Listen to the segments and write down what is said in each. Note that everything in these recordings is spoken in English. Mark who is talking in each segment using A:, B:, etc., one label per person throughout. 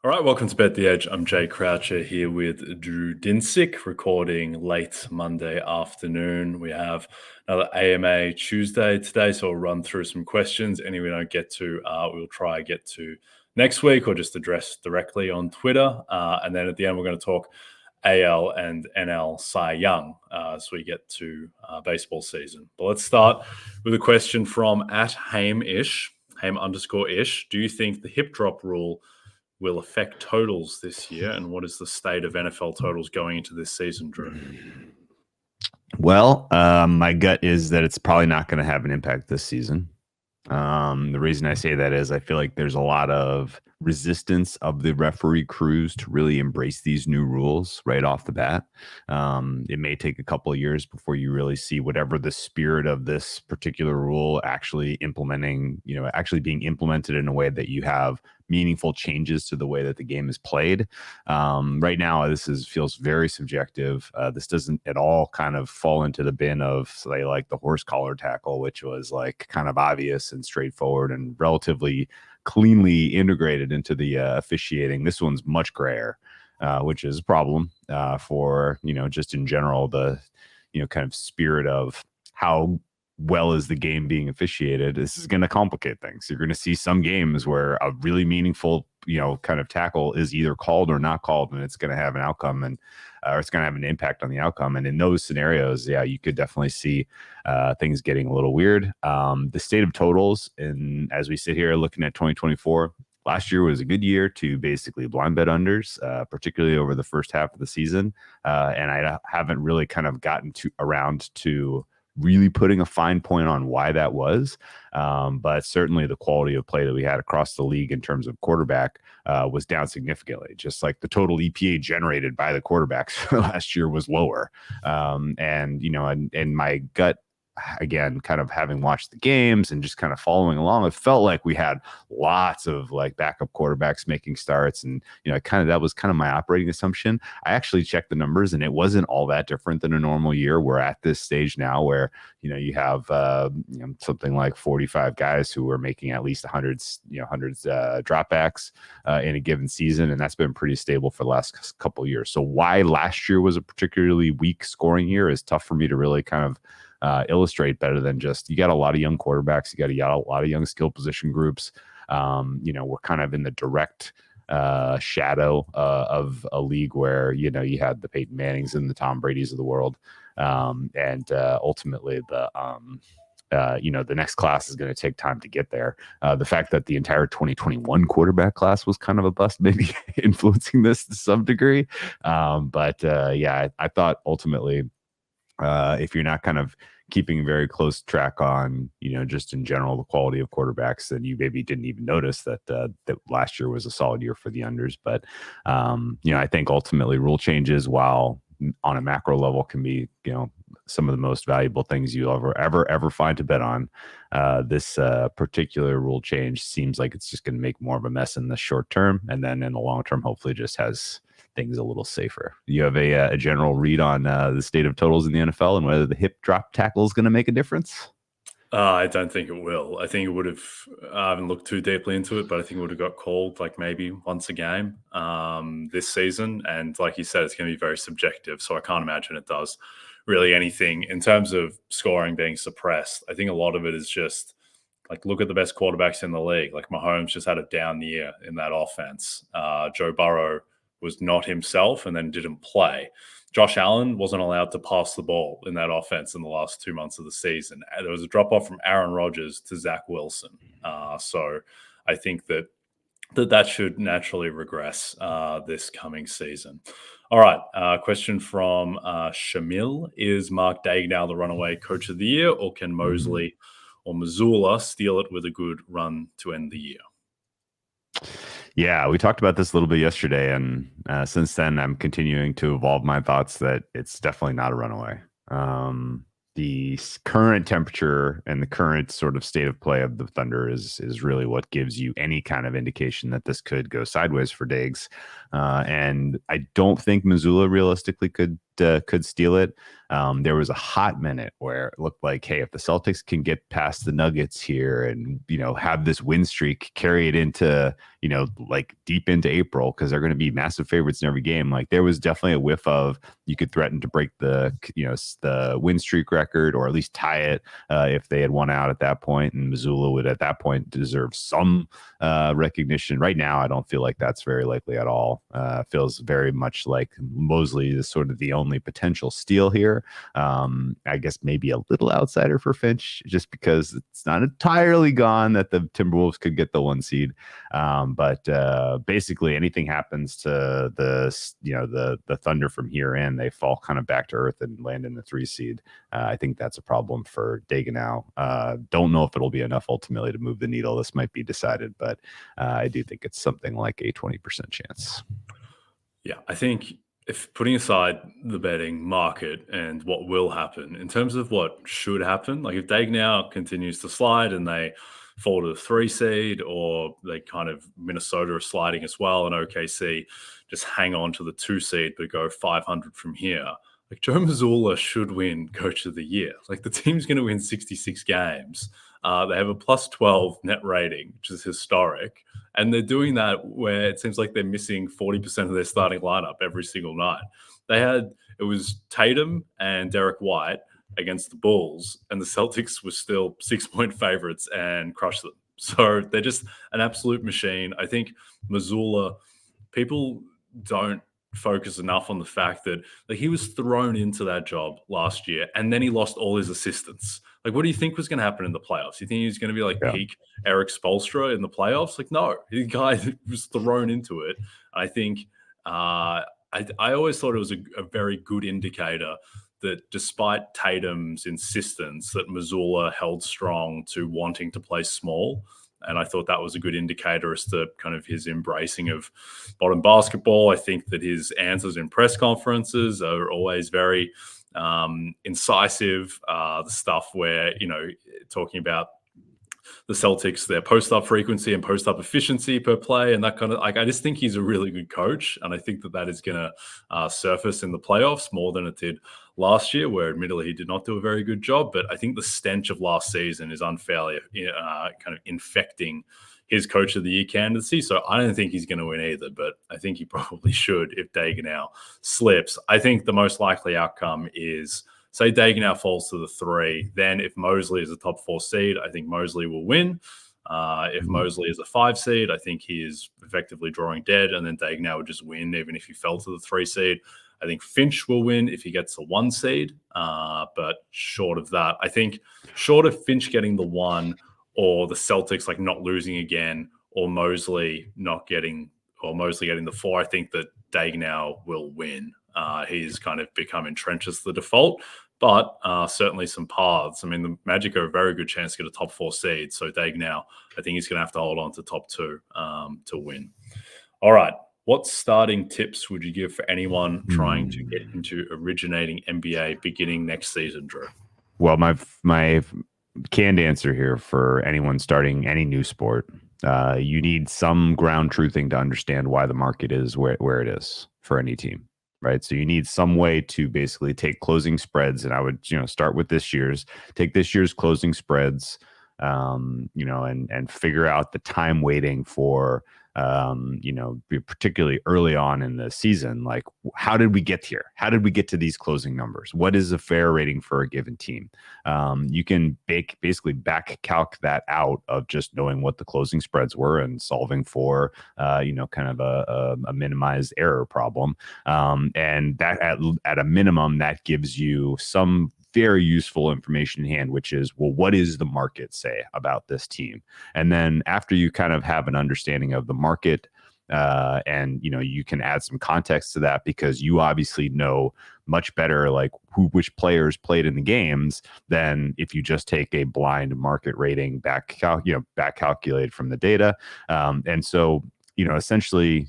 A: All right, welcome to Bet the Edge. I'm Jay Croucher here with Drew Dinsick, recording late Monday afternoon. We have another AMA Tuesday today, so we'll run through some questions. Any we don't get to, we'll try get to next week or just address directly on Twitter. And then at the end, we're going to talk AL and NL Cy Young as we get to baseball season. But let's start with a question from @Haim-ish, Haim_ish. Do you think the hip drop rule will affect totals this year, and what is the state of NFL totals going into this season, Drew?
B: Well, my gut is that it's probably not going to have an impact this season. The reason I say that is I feel like there's a lot of resistance of the referee crews to really embrace these new rules right off the bat. It may take a couple of years before you really see whatever the spirit of this particular rule actually actually being implemented in a way that you have meaningful changes to the way that the game is played. Right now, feels very subjective. This doesn't at all kind of fall into the bin of, say, like the horse collar tackle, which was like kind of obvious and straightforward and relatively cleanly integrated into the officiating. This one's much grayer, which is a problem for, just in general, the, kind of spirit of how well is the game being officiated. This is going to complicate things. You're going to see some games where a really meaningful, kind of tackle is either called or not called, and it's going to have an outcome or it's going to have an impact on the outcome. And in those scenarios, yeah, you could definitely see things getting a little weird. The state of totals, and as we sit here looking at 2024, last year was a good year to basically blind bet unders, particularly over the first half of the season. And I haven't really kind of gotten around to really putting a fine point on why that was. But certainly the quality of play that we had across the league in terms of quarterback was down significantly. Just like the total EPA generated by the quarterbacks last year was lower. And my gut, again, kind of having watched the games and just kind of following along, it felt like we had lots of like backup quarterbacks making starts. And, that was kind of my operating assumption. I actually checked the numbers and it wasn't all that different than a normal year. We're at this stage now where, you have something like 45 guys who are making at least hundreds dropbacks in a given season. And that's been pretty stable for the last couple of years. So why last year was a particularly weak scoring year is tough for me to really kind of illustrate better than just, you got a lot of young quarterbacks, you got a lot of young skill position groups. We're kind of in the direct shadow of a league where, you had the Peyton Mannings and the Tom Brady's of the world. And ultimately the next class is going to take time to get there. The fact that the entire 2021 quarterback class was kind of a bust, maybe influencing this to some degree. I thought ultimately, if you're not kind of keeping very close track on, just in general, the quality of quarterbacks, then you maybe didn't even notice that last year was a solid year for the unders. But, I think ultimately rule changes, while on a macro level can be, some of the most valuable things you'll ever find to bet on. This particular rule change seems like it's just going to make more of a mess in the short term. And then in the long term, hopefully just has things a little safer. You have a general read on the state of totals in the NFL and whether the hip drop tackle is going to make a difference?
A: I don't think it will. I think it would have, I haven't looked too deeply into it, but I think it would have got called like maybe once a game this season. And like you said, it's going to be very subjective. So I can't imagine it does really anything in terms of scoring being suppressed. I think a lot of it is just like, look at the best quarterbacks in the league. Like Mahomes just had a down year in that offense. Joe Burrow was not himself and then didn't play. Josh Allen wasn't allowed to pass the ball in that offense in the last 2 months of the season. There was a drop-off from Aaron Rodgers to Zach Wilson. So I think that should naturally regress this coming season. All right, question from Shamil. Is Mark Daigneault the runaway coach of the year, or can Mosley or Missoula steal it with a good run to end the year?
B: Yeah, we talked about this a little bit yesterday, and since then, I'm continuing to evolve my thoughts that it's definitely not a runaway. The current temperature and the current sort of state of play of the Thunder is really what gives you any kind of indication that this could go sideways for Diggs. And I don't think Missoula realistically could could steal it. There was a hot minute where it looked like, hey, if the Celtics can get past the Nuggets here and, have this win streak, carry it into, like deep into April, because they're going to be massive favorites in every game. Like there was definitely a whiff of you could threaten to break the win streak record, or at least tie it if they had won out at that point. And Missoula would at that point deserve some recognition. Right now, I don't feel like that's very likely at all. Feels very much like Mosley is sort of the only potential steal here. I guess maybe a little outsider for Finch, just because it's not entirely gone that the Timberwolves could get the 1 seed. But basically, anything happens to the Thunder from here in, they fall kind of back to earth and land in the 3 seed. I think that's a problem for Dagenau. Don't know if it'll be enough ultimately to move the needle. This might be decided, but I do think it's something like a 20% chance.
A: Yeah, I think if putting aside the betting market and what will happen, in terms of what should happen, like if Dagenau continues to slide and they fall to the 3 seed, or they kind of Minnesota are sliding as well, and OKC just hang on to the 2 seed but go 500 from here, like Joe Mazzulla should win Coach of the Year. Like the team's going to win 66 games. They have a plus 12 net rating, which is historic. And they're doing that where it seems like they're missing 40% of their starting lineup every single night. It was Tatum and Derek White against the Bulls, and the Celtics were still 6-point favorites and crushed them. So they're just an absolute machine. I think Missoula, people don't focus enough on the fact that like he was thrown into that job last year and then he lost all his assistants. Like, what do you think was going to happen in the playoffs? You think he was going to be like peak Eric Spoelstra in the playoffs? Like, no, the guy was thrown into it. I think I always thought it was a very good indicator that despite Tatum's insistence that Missoula held strong to wanting to play small. And I thought that was a good indicator as to kind of his embracing of modern basketball. I think that his answers in press conferences are always very incisive. The stuff where, talking about the Celtics, their post-up frequency and post-up efficiency per play and that kind of, like, I just think he's a really good coach. And I think that is going to surface in the playoffs more than it did last year, where admittedly he did not do a very good job. But I think the stench of last season is unfairly kind of infecting his Coach of the Year candidacy. So I don't think he's going to win either, but I think he probably should if Dagenau slips. I think the most likely outcome is, say Dagenau falls to the 3, then if Mosley is a top 4 seed, I think Mosley will win. If Mosley is a 5 seed, I think he is effectively drawing dead, and then Dagenau would just win even if he fell to the 3 seed. I think Finch will win if he gets the 1 seed, but short of that, I think short of Finch getting the 1, or the Celtics like not losing again, or Mosley getting the 4, I think that Dagenau will win. He's kind of become entrenched as the default, but certainly some paths. I mean, the Magic are a very good chance to get a top 4 seed. So Dagenau, I think he's going to have to hold on to top 2 to win. All right. What starting tips would you give for anyone trying to get into originating NBA beginning next season, Drew?
B: Well, my canned answer here for anyone starting any new sport, you need some ground truthing to understand why the market is where it is for any team, right? So you need some way to basically take closing spreads, and I would start with take this year's closing spreads, and figure out the time waiting for particularly early on in the season, like how did we get here? How did we get to these closing numbers? What is a fair rating for a given team? You can basically back calc that out of just knowing what the closing spreads were and solving for, kind of a minimized error problem. And that at a minimum, that gives you some very useful information in hand, which is, well, what does the market say about this team? And then after you kind of have an understanding of the market, and you can add some context to that, because you obviously know much better like which players played in the games than if you just take a blind market rating back calculated from the data. And so essentially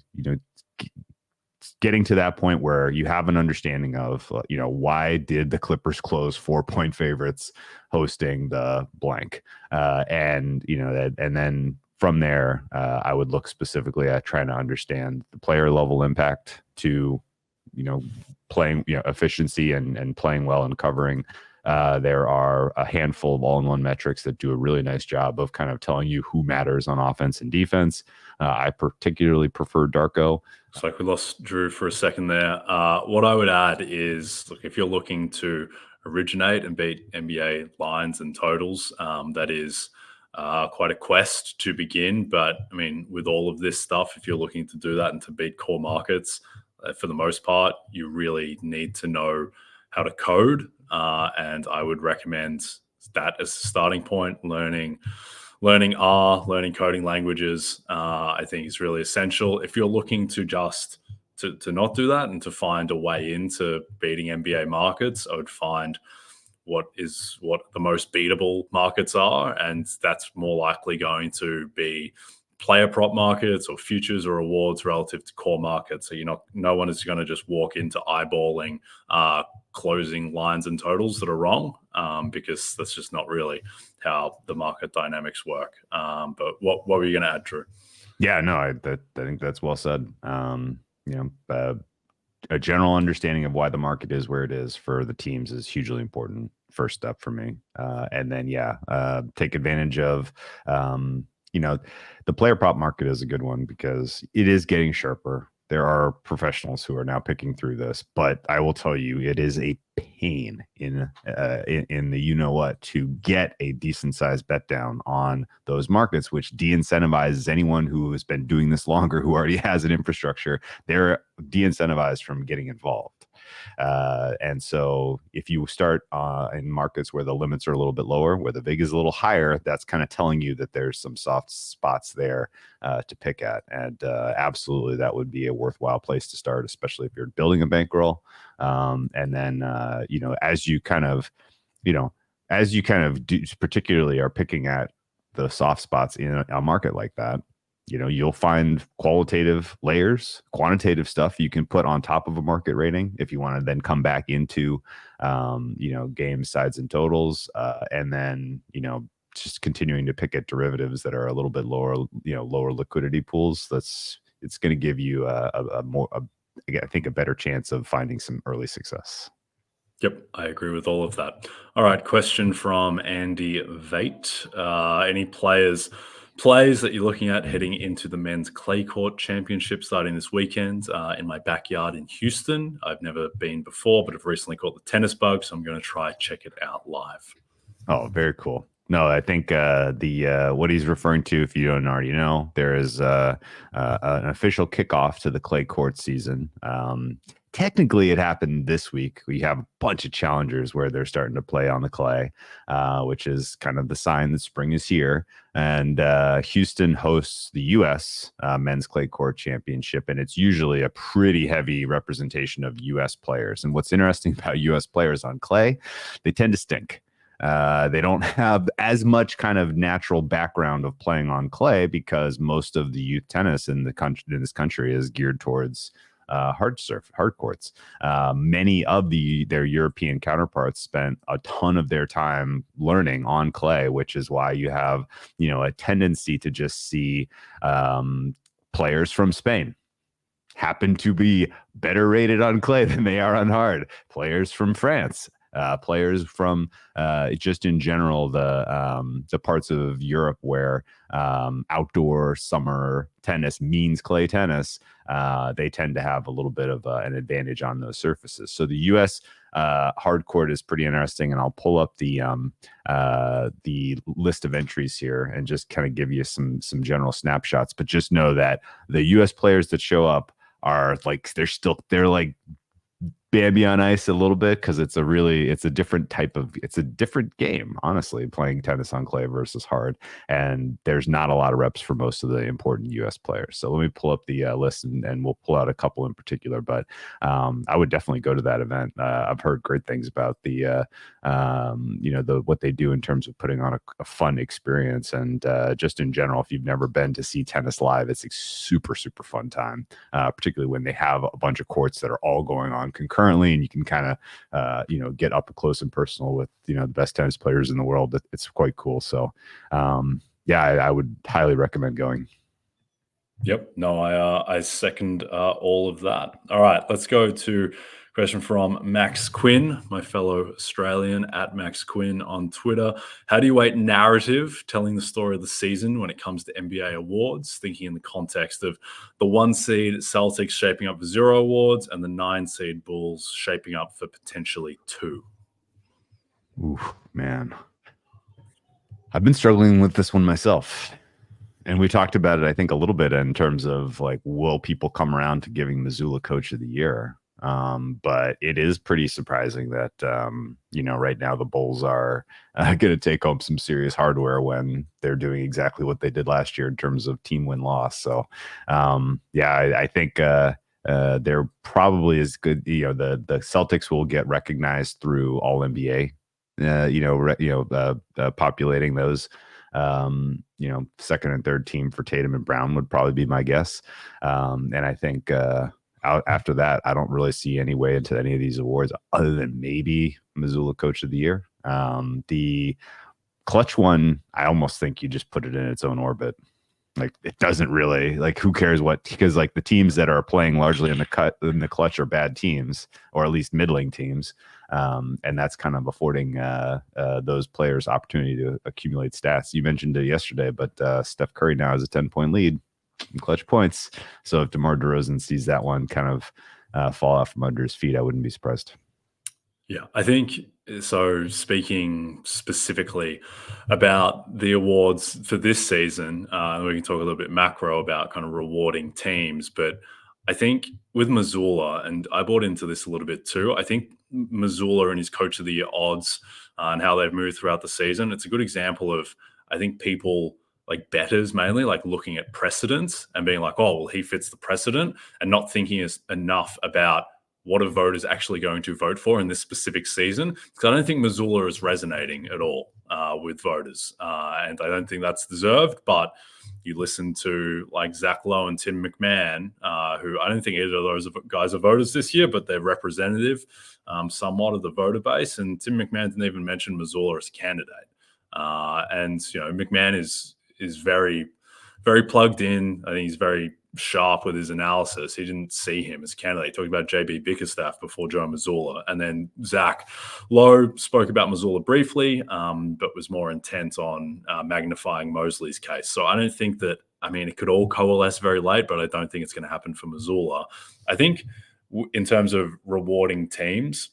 B: getting to that point where you have an understanding of, why did the Clippers close 4-point favorites hosting the blank? And then from there, I would look specifically at trying to understand the player level impact to playing, efficiency and playing well and covering. There are a handful of all-in-one metrics that do a really nice job of kind of telling you who matters on offense and defense. I particularly prefer Darko.
A: It's like we lost Drew for a second there. What I would add is, look, if you're looking to originate and beat NBA lines and totals, that is quite a quest to begin. But I mean, with all of this stuff, if you're looking to do that and to beat core markets, for the most part, you really need to know how to code. And I would recommend that as a starting point. Learning R, learning coding languages, I think is really essential. If you're looking to just to not do that and to find a way into beating NBA markets, I would find what the most beatable markets are, and that's more likely going to be player prop markets or futures or awards relative to core markets. So no one is going to just walk into eyeballing closing lines and totals that are wrong, because that's just not really how the market dynamics work. But what were you going to add, Drew?
B: Yeah, no, I think that's well said. A general understanding of why the market is where it is for the teams is hugely important. First step for me. And then, take advantage of, the player prop market is a good one because it is getting sharper. There are professionals who are now picking through this, but I will tell you, it is a pain in the what to get a decent sized bet down on those markets, which de-incentivizes anyone who has been doing this longer, who already has an infrastructure. They're de-incentivized from getting involved. And so if you start in markets where the limits are a little bit lower, where the VIG is a little higher, that's kind of telling you that there's some soft spots there to pick at. And absolutely, that would be a worthwhile place to start, especially if you're building a bankroll. And then, as you kind of do, particularly are picking at the soft spots in a market like that, you'll find qualitative layers, quantitative stuff you can put on top of a market rating if you want to then come back into, game sides and totals, and then, just continuing to pick at derivatives that are a little bit lower, lower liquidity pools. It's going to give you I think a better chance of finding some early success.
A: Yep, I agree with all of that. All right, question from Andy Vate. Any plays that you're looking at heading into the men's clay court championship starting this weekend in my backyard in Houston? I've never been before, but I've recently caught the tennis bug, so I'm going to try check it out live.
B: Oh, very cool. No, I think what he's referring to, if you don't already know, there is an official kickoff to the clay court season. Technically, it happened this week. We have a bunch of challengers where they're starting to play on the clay, which is kind of the sign that spring is here. And Houston hosts the U.S. Men's Clay Court Championship, and it's usually a pretty heavy representation of U.S. players. And what's interesting about U.S. players on clay, they tend to stink. They don't have as much kind of natural background of playing on clay because most of the youth tennis in this country is geared towards hard courts. Many of their European counterparts spent a ton of their time learning on clay, which is why you have, a tendency to just see players from Spain happen to be better rated on clay than they are on hard. Players from France, players from just in general the parts of Europe where outdoor summer tennis means clay tennis, they tend to have a little bit of an advantage on those surfaces. So the U.S. Hard court is pretty interesting, and I'll pull up the list of entries here and just kind of give you some general snapshots. But just know that the U.S. players that show up are like they're like Bambi on ice a little bit because it's a different game, honestly, playing tennis on clay versus hard. And there's not a lot of reps for most of the important U.S. players. So let me pull up the list and we'll pull out a couple in particular. But I would definitely go to that event. I've heard great things about what they do in terms of putting on a fun experience. And just in general, if you've never been to see tennis live, it's a super, super fun time, particularly when they have a bunch of courts that are all going on concurrently, and you can kind of get up close and personal with the best tennis players in the world. It's quite cool. So I would highly recommend going.
A: Yep. No, I second all of that. All right, let's go to a question from Max Quinn, my fellow Australian at Max Quinn on Twitter. How do you weight narrative telling the story of the season when it comes to NBA awards? Thinking in the context of the 1 seed Celtics shaping up for 0 awards and the 9 seed Bulls shaping up for potentially 2.
B: Oof, man. I've been struggling with this one myself. And we talked about it, I think, a little bit in terms of like, will people come around to giving Missoula Coach of the Year? But it is pretty surprising that, right now the Bulls are going to take home some serious hardware when they're doing exactly what they did last year in terms of team win-loss. So, I think they're probably as good. The Celtics will get recognized through All NBA. Populating those. Second and third team for Tatum and Brown would probably be my guess. And I think after that, I don't really see any way into any of these awards other than maybe Missoula Coach of the Year. The clutch one, I almost think you just put it in its own orbit. Like it doesn't really who cares what, because like the teams that are playing largely in the clutch are bad teams, or at least middling teams. And that's kind of affording those players opportunity to accumulate stats. You mentioned it yesterday, but Steph Curry now has a 10-point lead in clutch points. So if DeMar DeRozan sees that one kind of fall out from under his feet, I wouldn't be surprised.
A: Yeah, I think so. Speaking specifically about the awards for this season, we can talk a little bit macro about kind of rewarding teams. But I think with Missoula, and I bought into this a little bit too, I think Missoula and his Coach of the Year odds and how they've moved throughout the season, it's a good example of, I think, people like bettors mainly like looking at precedents and being like, oh, well, he fits the precedent, and not thinking enough about what are voters actually going to vote for in this specific season? Because I don't think Missoula is resonating at all with voters. And I don't think that's deserved. But you listen to like Zach Lowe and Tim McMahon, who I don't think either of those guys are voters this year, but they're representative somewhat of the voter base. And Tim McMahon didn't even mention Missoula as a candidate. McMahon is very, very plugged in. I think he's very sharp with his analysis. He didn't see him as a candidate. He talked about JB Bickerstaff before Joe Missoula. And then Zach Lowe spoke about Missoula briefly, but was more intent on magnifying Mosley's case. So I don't think that, it could all coalesce very late, but I don't think it's going to happen for Missoula. I think in terms of rewarding teams,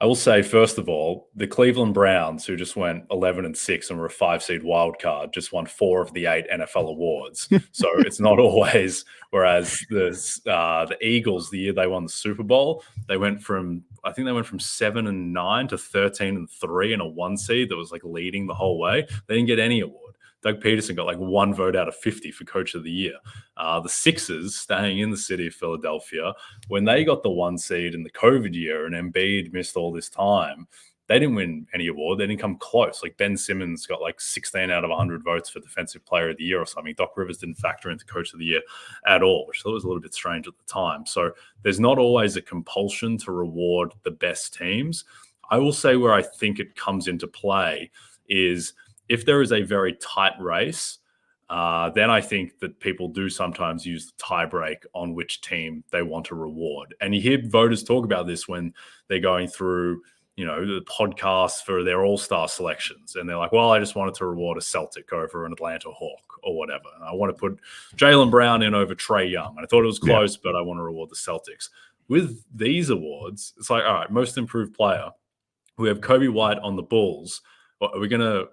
A: I will say, first of all, the Cleveland Browns, who just went 11-6 and were a 5-seed wild card, just won 4 of the 8 NFL awards. So it's not always. Whereas the Eagles, the year they won the Super Bowl, they went from 7-9 to 13-3 in a 1 seed that was like leading the whole way. They didn't get any award. Doug Peterson got like 1 vote out of 50 for Coach of the Year. The Sixers, staying in the city of Philadelphia, when they got the 1 seed in the COVID year and Embiid missed all this time, they didn't win any award. They didn't come close. Like Ben Simmons got like 16 out of 100 votes for Defensive Player of the Year or something. Doc Rivers didn't factor into Coach of the Year at all, which I thought was a little bit strange at the time. So there's not always a compulsion to reward the best teams. I will say where I think it comes into play is if there is a very tight race, then I think that people do sometimes use the tiebreak on which team they want to reward. And you hear voters talk about this when they're going through, the podcasts for their all-star selections. And they're like, well, I just wanted to reward a Celtic over an Atlanta Hawk or whatever. And I want to put Jaylen Brown in over Trae Young. And I thought it was close, but I want to reward the Celtics. With these awards, it's like, all right, most improved player. We have Kobe White on the Bulls. Well, are we going to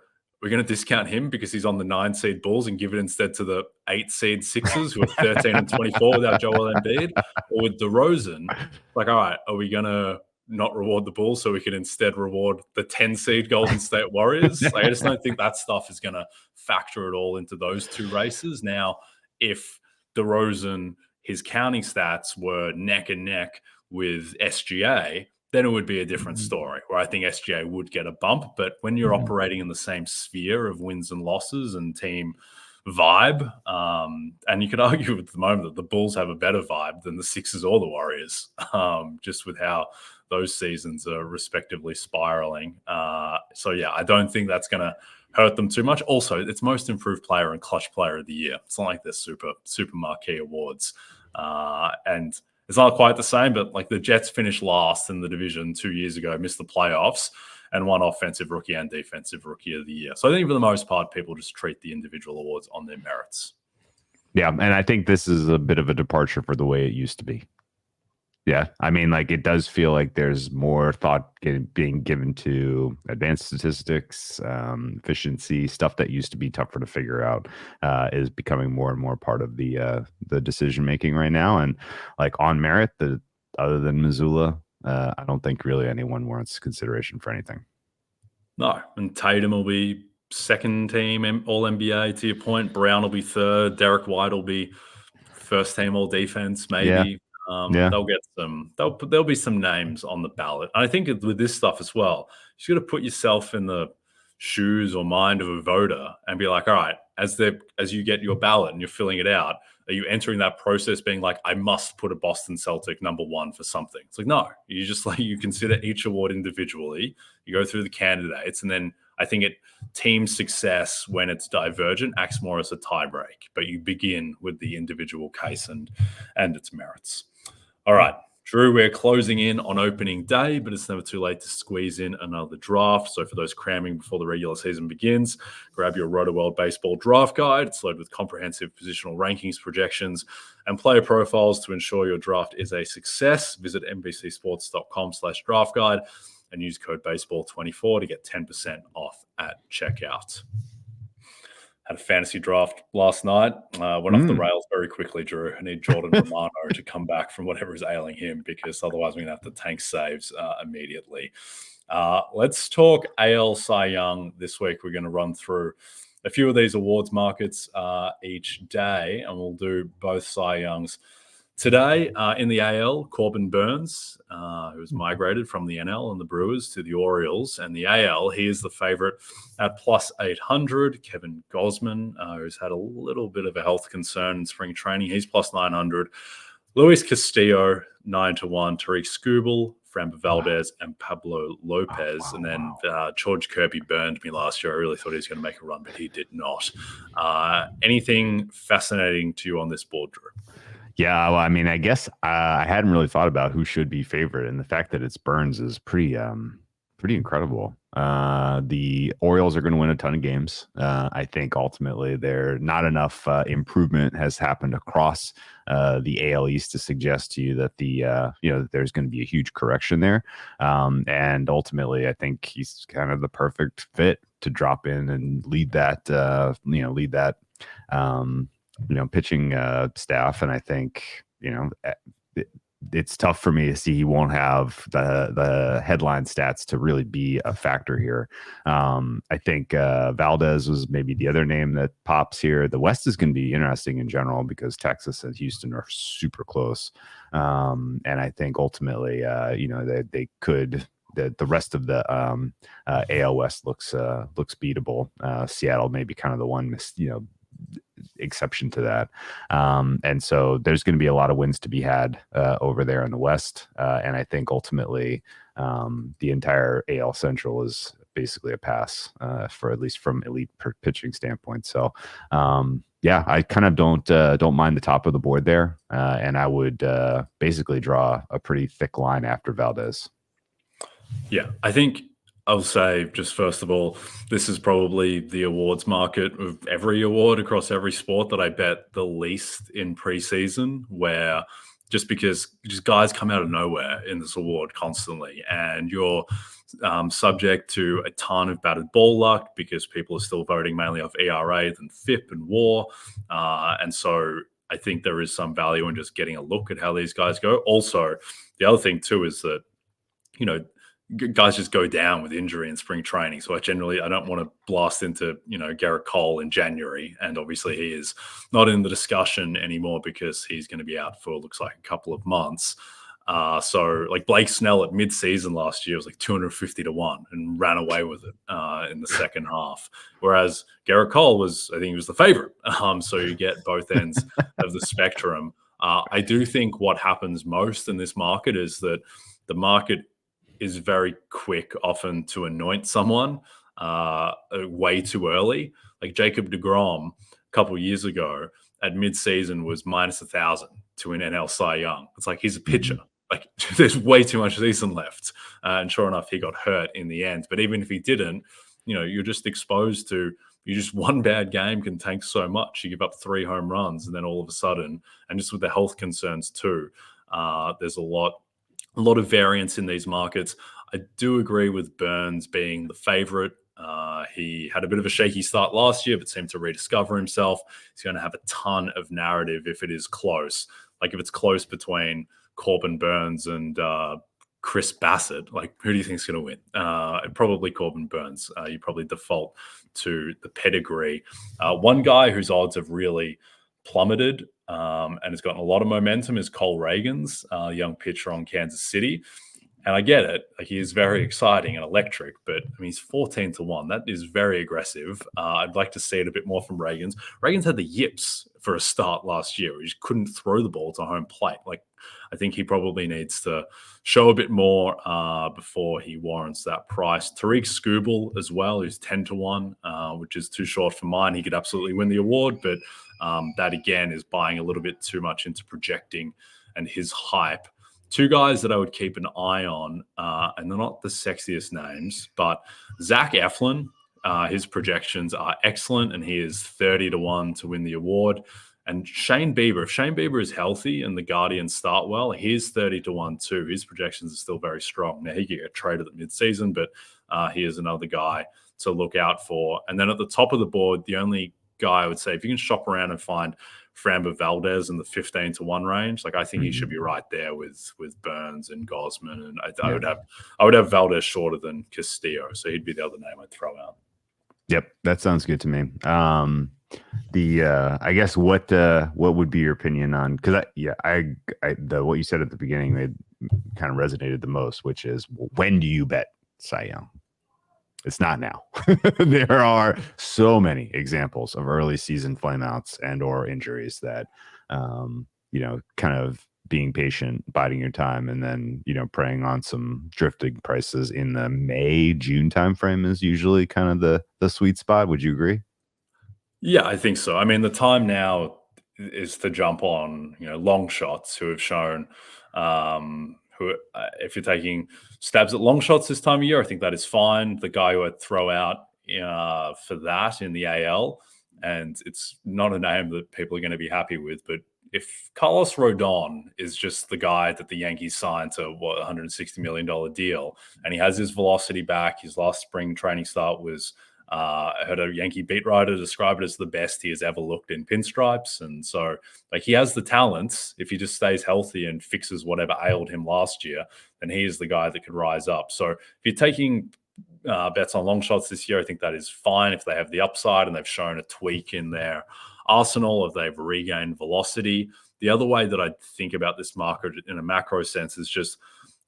A: discount him because he's on the 9-seed Bulls and give it instead to the 8-seed Sixers who are 13-24 without Joel Embiid? Or with DeRozan, like, all right, are we going to not reward the Bulls so we can instead reward the 10-seed Golden State Warriors? Like, I just don't think that stuff is going to factor at all into those two races. Now, if DeRozan, his counting stats were neck and neck with SGA, then it would be a different story where I think SGA would get a bump. But when you're operating in the same sphere of wins and losses and team vibe, and you could argue at the moment that the Bulls have a better vibe than the Sixers or the Warriors, just with how those seasons are respectively spiraling. I don't think that's going to hurt them too much. Also, it's most improved player and clutch player of the year. It's not like they're super marquee awards. And it's not quite the same, but like the Jets finished last in the division 2 years ago, missed the playoffs, and won offensive rookie and defensive rookie of the year. So I think for the most part, people just treat the individual awards on their merits.
B: Yeah, and I think this is a bit of a departure for the way it used to be. Yeah, I mean, like it does feel like there's more thought being given to advanced statistics, efficiency, stuff that used to be tougher to figure out, is becoming more and more part of the decision making right now. And like on merit, other than Missoula, I don't think really anyone warrants consideration for anything.
A: No, and Tatum will be second team All NBA to your point. Brown will be third. Derek White will be first team All Defense, maybe.
B: Yeah.
A: They'll get some. There'll be some names on the ballot. And I think with this stuff as well, you got to put yourself in the shoes or mind of a voter and be like, all right, as you get your ballot and you're filling it out, are you entering that process being like, I must put a Boston Celtic #1 for something? It's like, no, you just like you consider each award individually. You go through the candidates, and then I think team success when it's divergent acts more as a tiebreak. But you begin with the individual case and its merits. All right, Drew, we're closing in on opening day, but it's never too late to squeeze in another draft. So for those cramming before the regular season begins, grab your Roto-World Baseball Draft Guide. It's loaded with comprehensive positional rankings, projections, and player profiles to ensure your draft is a success. Visit nbcsports.com/draft guide and use code BASEBALL24 to get 10% off at checkout. Had a fantasy draft last night. Went off the rails very quickly, Drew. I need Jordan Romano to come back from whatever is ailing him, because otherwise we're going to have to tank saves immediately. Let's talk AL Cy Young this week. We're going to run through a few of these awards markets each day, and we'll do both Cy Youngs. Today, in the AL, Corbin Burns, who's migrated from the NL and the Brewers to the Orioles, and the AL, he is the favorite at +800. Kevin Gausman, who's had a little bit of a health concern in spring training, he's +900. Luis Castillo, 9-1. Tariq Skubal, Framber Valdez, and Pablo Lopez. And then George Kirby burned me last year. I really thought he was going to make a run, but he did not. Anything fascinating to you on this board, Drew?
B: Yeah, well, I mean, I guess I hadn't really thought about who should be favorite, and the fact that it's Burns is pretty incredible. The Orioles are going to win a ton of games. I think ultimately not enough improvement has happened across the AL East to suggest to you that that there's going to be a huge correction there. And ultimately, I think he's kind of the perfect fit to drop in and lead that pitching staff. And I think, it's tough for me to see he won't have the headline stats to really be a factor here. I think Valdez was maybe the other name that pops here. The West is going to be interesting in general because Texas and Houston are super close. And I think ultimately, they could. The rest of the AL West looks beatable. Seattle may be kind of the one, exception to that. And so there's going to be a lot of wins to be had over there in the West. And I think ultimately the entire AL Central is basically a pass for at least from elite pitching standpoint. So I kind of don't mind the top of the board there. And I would basically draw a pretty thick line after Valdez.
A: Yeah, I think I'll say just first of all, this is probably the awards market of every award across every sport that I bet the least in preseason, where just because guys come out of nowhere in this award constantly, and you're subject to a ton of batted ball luck because people are still voting mainly off ERA than FIP and WAR. And so I think there is some value in just getting a look at how these guys go. Also, the other thing too is that, guys just go down with injury in spring training. So I don't want to blast into, Garrett Cole in January. And obviously he is not in the discussion anymore because he's going to be out for, looks like, a couple of months. So like Blake Snell at mid-season last year was like 250-1 and ran away with it in the second half. Whereas Garrett Cole he was the favorite. So you get both ends of the spectrum. I do think what happens most in this market is that the market is very quick often to anoint someone. way too early. Like Jacob deGrom a couple of years ago at midseason was -1,000 to win NL Cy Young. It's like he's a pitcher. Like there's way too much season left, and sure enough, he got hurt in the end. But even if he didn't, you're just exposed to. You just one bad game can tank so much. You give up 3 home runs, and then all of a sudden, and just with the health concerns too, there's a lot of variance in these markets. I do agree with Burns being the favorite. He had a bit of a shaky start last year, but seemed to rediscover himself. He's going to have a ton of narrative if it is close. Like if it's close between Corbin Burns and Chris Bassett, like who do you think is going to win? Probably Corbin Burns. You probably default to the pedigree. One guy whose odds have really plummeted and has gotten a lot of momentum is Cole Reagans, young pitcher on Kansas City. And I get it. Like he is very exciting and electric, but I mean, he's 14-1. That is very aggressive. I'd like to see it a bit more from Reagans. Reagans had the yips for a start last year. He just couldn't throw the ball to home plate. Like I think he probably needs to show a bit more before he warrants that price. Tariq Skubal as well, who's 10-1, which is too short for mine. He could absolutely win the award, but that again is buying a little bit too much into projecting and his hype. 2 guys that I would keep an eye on, and they're not the sexiest names, but Zach Eflin, his projections are excellent, and he is 30-1 to win the award. And Shane Bieber, if Shane Bieber is healthy and the Guardians start well, he's 30-1 too. His projections are still very strong. Now, he could get traded at midseason, but he is another guy to look out for. And then at the top of the board, the only guy I would say, if you can shop around and find Framber Valdez in the 15-1 range, like I think he should be right there with Burns and Gosman, and I would have Valdez shorter than Castillo, so he'd be the other name I'd throw out.
B: Yep, that sounds good to me. I guess what would be your opinion on, because what you said at the beginning, it kind of resonated the most, which is when do you bet Cy Young? It's not now. There are so many examples of early season flameouts and or injuries that, kind of being patient, biding your time, and then, preying on some drifting prices in the May, June timeframe is usually kind of the sweet spot. Would you agree?
A: Yeah, I think so. I mean, the time now is to jump on, long shots who have shown if you're taking stabs at long shots this time of year, I think that is fine. The guy who I'd throw out for that in the AL, and it's not a name that people are going to be happy with, but if Carlos Rodon is just the guy that the Yankees signed to $160 million deal, and he has his velocity back, his last spring training start was I heard a Yankee beat writer describe it as the best he has ever looked in pinstripes. And so like he has the talents. If he just stays healthy and fixes whatever ailed him last year, then he is the guy that could rise up. So if you're taking bets on long shots this year, I think that is fine if they have the upside and they've shown a tweak in their arsenal, if they've regained velocity. The other way that I think about this market in a macro sense is just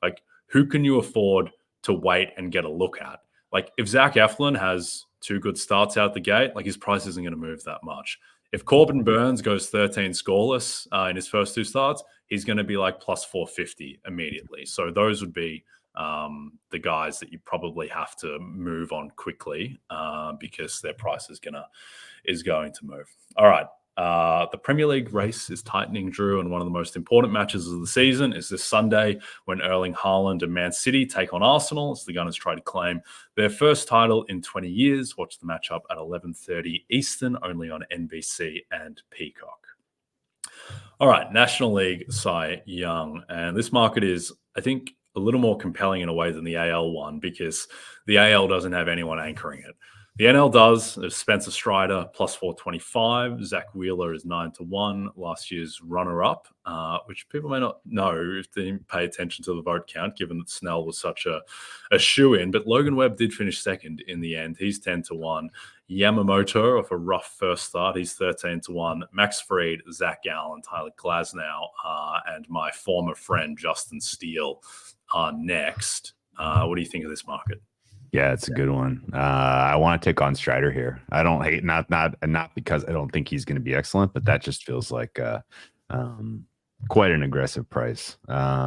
A: like, who can you afford to wait and get a look at? Like if Zach Eflin has 2 good starts out the gate, like his price isn't going to move that much. If Corbin Burns goes 13 scoreless in his first 2 starts, he's going to be like plus 450 immediately. So those would be the guys that you probably have to move on quickly because their price is going to move. All right. The Premier League race is tightening, Drew, and one of the most important matches of the season is this Sunday when Erling Haaland and Man City take on Arsenal as the Gunners try to claim their first title in 20 years. Watch the matchup at 11:30 Eastern, only on NBC and Peacock. All right, National League Cy Young. And this market is, I think, a little more compelling in a way than the AL one because the AL doesn't have anyone anchoring it. The NL does. There's Spencer Strider plus 425. Zach Wheeler is 9-1. Last year's runner-up, which people may not know if they didn't pay attention to the vote count, given that Snell was such a shoe-in. But Logan Webb did finish second in the end. He's 10-1. Yamamoto off a rough first start. He's 13-1. Max Fried, Zach Gallen, Tyler Glasnow, and my former friend Justin Steele are next. What do you think of this market?
B: Yeah, it's a good one. I want to take on Strider here. I don't hate not because I don't think he's going to be excellent, but that just feels like quite an aggressive price.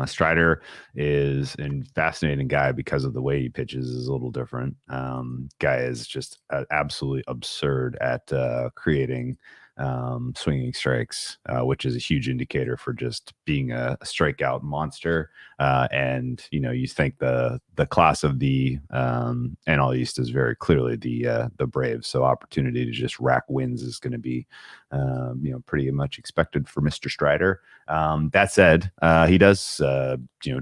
B: Strider is a fascinating guy because of the way he pitches is a little different. Guy is just absolutely absurd at creating swinging strikes, which is a huge indicator for just being a strikeout monster. And you think the class of the NL East is very clearly the Braves. So opportunity to just rack wins is going to be pretty much expected for Mr. Strider. That said, he does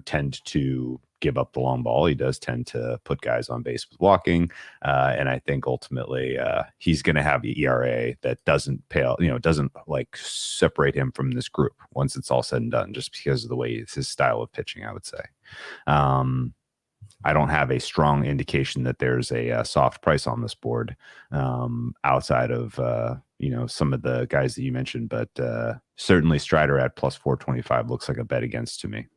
B: tend to give up the long ball. He does tend to put guys on base with walking, and I think ultimately he's going to have the ERA that doesn't pale, doesn't like separate him from this group once it's all said and done, just because of the way it's his style of pitching, I would say. I don't have a strong indication that there's a soft price on this board outside of some of the guys that you mentioned, but certainly Strider at plus 425 looks like a bet against to me.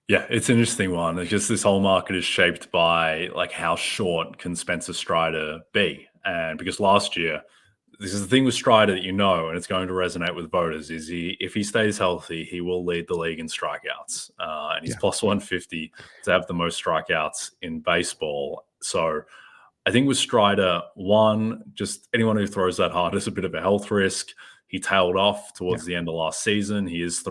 A: Yeah, it's an interesting one. It's just this whole market is shaped by like how short can Spencer Strider be, and because last year, this is the thing with Strider that and it's going to resonate with voters, is if he stays healthy, he will lead the league in strikeouts. And he's plus 150 to have the most strikeouts in baseball. So I think with Strider, just anyone who throws that hard is a bit of a health risk. He tailed off towards the end of last season. He's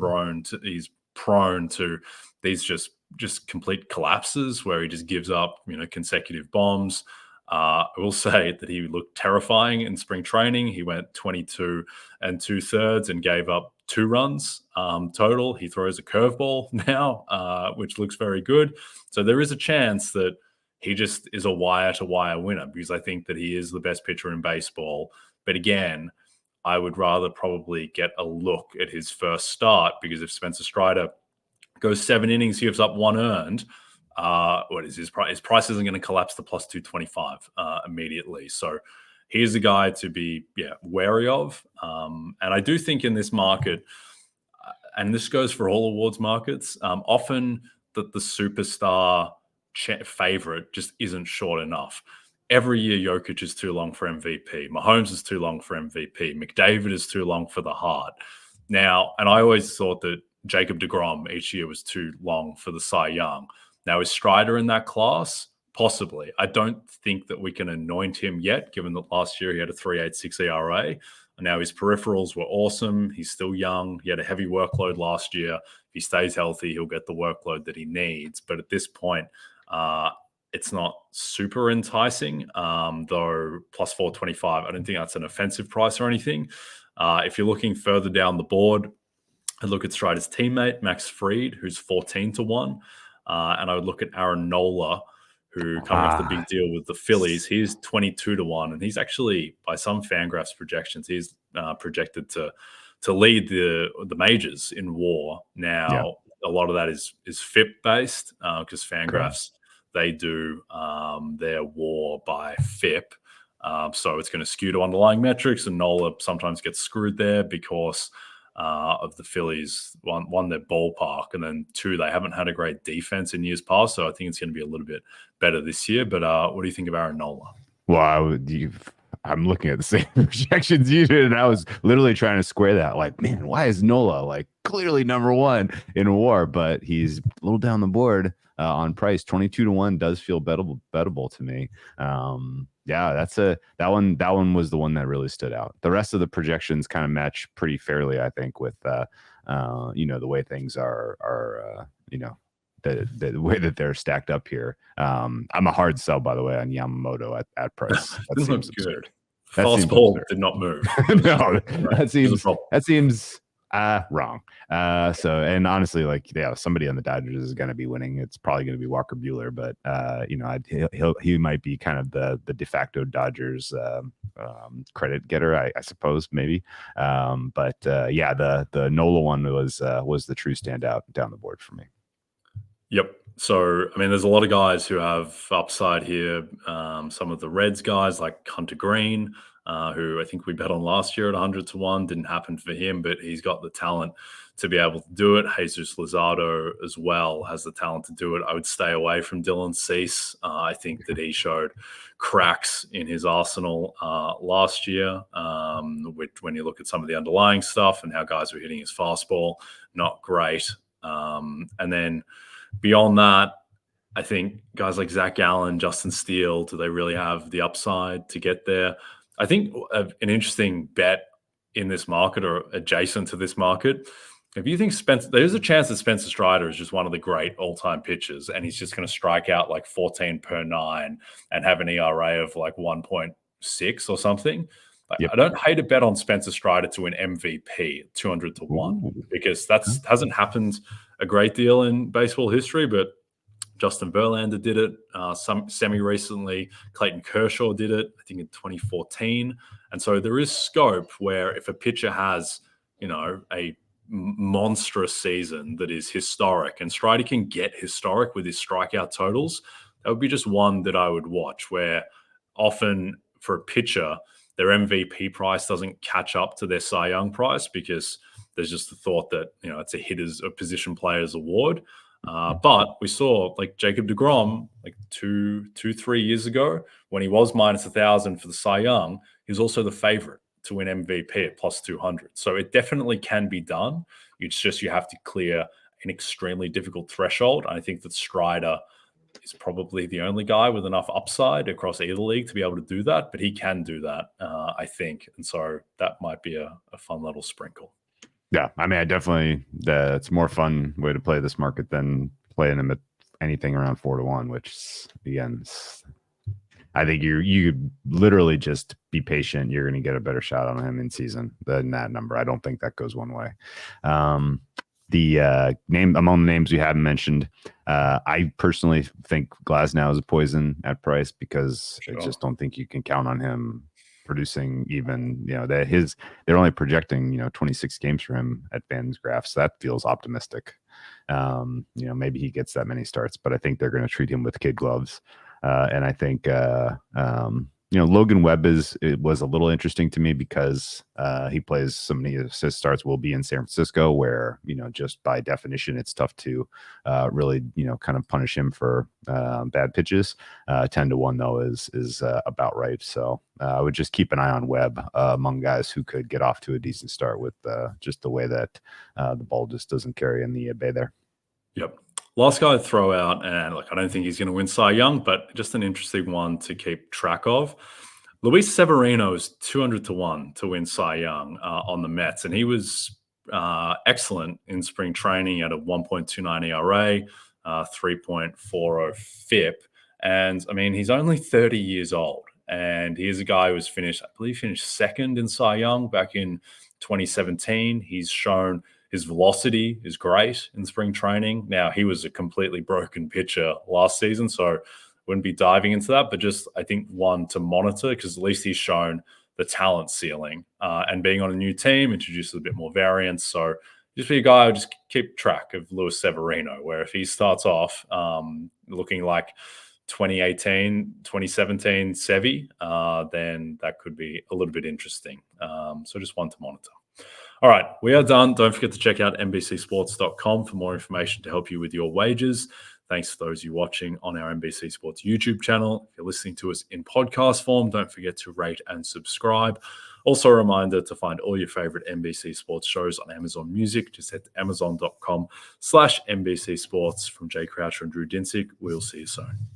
A: prone to these just complete collapses where he just gives up, consecutive bombs. I will say that he looked terrifying in spring training. He went 22 2/3 and gave up 2 runs total. He throws a curveball now, which looks very good. So there is a chance that he just is a wire-to-wire winner, because I think that he is the best pitcher in baseball. But again, I would rather probably get a look at his first start, because if Spencer Strider goes 7 innings, he gives up 1 earned, what is his price? His price isn't going to collapse to plus 225 immediately. So he's a guy to be wary of. And I do think in this market, and this goes for all awards markets, often that the superstar favorite just isn't short enough. Every year, Jokic is too long for MVP. Mahomes is too long for MVP. McDavid is too long for the Hart. Now, and I always thought that Jacob deGrom each year was too long for the Cy Young. Now, is Strider in that class? Possibly. I don't think that we can anoint him yet, given that last year he had a 3.86 ERA. And now his peripherals were awesome. He's still young. He had a heavy workload last year. If he stays healthy, he'll get the workload that he needs. But at this point, it's not super enticing, though plus 425, I don't think that's an offensive price or anything. If you're looking further down the board, I'd look at Strider's teammate, Max Fried, who's 14 to 1. And I would look at Aaron Nola, who coming off the big deal with the Phillies, he's 22 to 1. And he's actually, by some Fangraphs projections, he's projected to lead the majors in WAR. Now, a lot of that is FIP based, because Fangraphs, they do their WAR by FIP. So it's going to skew to underlying metrics, and Nola sometimes gets screwed there because of the Phillies. One, their ballpark, and then 2, they haven't had a great defense in years past. So I think it's going to be a little bit better this year. But what do you think of Aaron Nola?
B: Well, I'm looking at the same projections you did, and I was literally trying to square that. Like, man, why is Nola like clearly number 1 in WAR, but he's a little down the board on price? 22 to 1 does feel bettable to me. That one was the one that really stood out. The rest of the projections kind of match pretty fairly, I think, with the way things are the way that they're stacked up here. I'm a hard sell, by the way, on Yamamoto at price. That seems absurd.
A: Fastball did not move.
B: No, that seems wrong. And honestly, somebody on the Dodgers is going to be winning. It's probably going to be Walker Buehler, but he might be kind of the de facto Dodgers credit getter, I suppose, maybe. The Nola one was the true standout down the board for me.
A: Yep. So, I mean, there's a lot of guys who have upside here. Some of the Reds guys like Hunter Green, who I think we bet on last year at 100 to 1. Didn't happen for him, but he's got the talent to be able to do it. Jesus Luzardo as well has the talent to do it. I would stay away from Dylan Cease. I think that he showed cracks in his arsenal last year, when you look at some of the underlying stuff and how guys were hitting his fastball, not great. And then beyond that, I think guys like Zach Gallen, Justin Steele, do they really have the upside to get there? I think an interesting bet in this market or adjacent to this market, if you think there's a chance that Spencer Strider is just one of the great all-time pitchers and he's just going to strike out like 14 per 9 and have an ERA of like 1.6 or something. I don't hate a bet on Spencer Strider to win MVP 200 to 1 because hasn't happened a great deal in baseball history, but Justin Verlander did it semi-recently. Clayton Kershaw did it, I think, in 2014. And so there is scope where if a pitcher has, a monstrous season that is historic, and Strider can get historic with his strikeout totals, that would be just one that I would watch, where often for a pitcher, their MVP price doesn't catch up to their Cy Young price because there's just the thought that, it's a hitter's or position player's award. But we saw like Jacob deGrom like 3 years ago when he was minus 1,000 for the Cy Young, he was also the favorite to win MVP at plus 200. So it definitely can be done. It's just you have to clear an extremely difficult threshold. I think that Strider is probably the only guy with enough upside across either league to be able to do that, but he can do that, I think. And so that might be a fun little sprinkle.
B: Yeah, I mean, it's a more fun way to play this market than playing them at anything around 4 to 1, which again, I think you could literally just be patient. You're going to get a better shot on him in season than that number. I don't think that goes one way. The name among the names we haven't mentioned, I personally think Glasnow is a poison at price because I just don't think you can count on him producing even, they're only projecting, 26 games for him at FanGraphs. So that feels optimistic. Maybe he gets that many starts, but I think they're going to treat him with kid gloves. And I think, Logan Webb was a little interesting to me because he plays so many of his starts will be in San Francisco, where just by definition it's tough to really kind of punish him for bad pitches. 10 to 1 though is about right. So I would just keep an eye on Webb among guys who could get off to a decent start with just the way that the ball just doesn't carry in the bay there.
A: Yep. Last guy I'd throw out, and I don't think he's going to win Cy Young, but just an interesting one to keep track of. Luis Severino is 200 to 1 to win Cy Young on the Mets, and he was excellent in spring training at a 1.29 ERA, 3.40 FIP. And I mean, he's only 30 years old, and he's a guy who was finished second in Cy Young back in 2017. He's shown his velocity is great in spring training. Now, he was a completely broken pitcher last season, so wouldn't be diving into that, but just I think one to monitor because at least he's shown the talent ceiling. And being on a new team introduces a bit more variance. So just be a guy who just keep track of Luis Severino, where if he starts off looking like 2018, 2017 Sevy, then that could be a little bit interesting. So just one to monitor. All right, we are done. Don't forget to check out NBCSports.com for more information to help you with your wagers. Thanks for those of you watching on our NBC Sports YouTube channel. If you're listening to us in podcast form, don't forget to rate and subscribe. Also a reminder to find all your favorite NBC Sports shows on Amazon Music. Just head to amazon.com/NBC Sports. From Jay Croucher and Drew Dinsick, we'll see you soon.